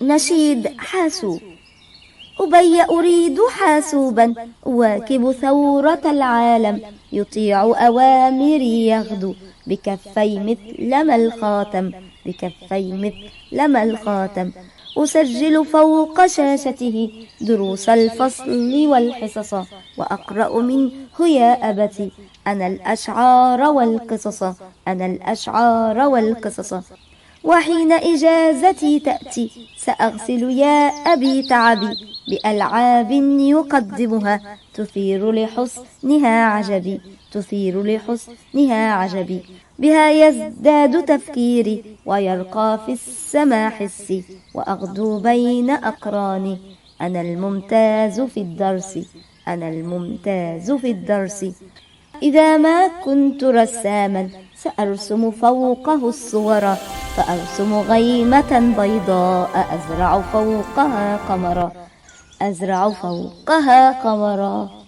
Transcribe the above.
نشيد حاسوب. أبي أريد حاسوبا أواكب ثورة العالم، يطيع أوامري يغدو بكفي مثل ما الخاتم، بكفي مثل ما الخاتم. أسجل فوق شاشته دروس الفصل والحصص، وأقرأ منه يا أبتي أنا الأشعار والقصص، أنا الأشعار والقصص. وحين إجازتي تأتي سأغسل يا أبي تعبي بألعاب يقدمها تثير لحسنها عجبي، تثير لحسنها عجبي. بها يزداد تفكيري ويرقى في السما حسي، وأغدو بين أقراني أنا الممتاز في الدرس، أنا الممتاز في الدرس. إذا ما كنت رساما سأرسم فوقه الصور، فأرسم غيمة بيضاء أزرع فوقها قمرا، أزرع فوقها قمرا.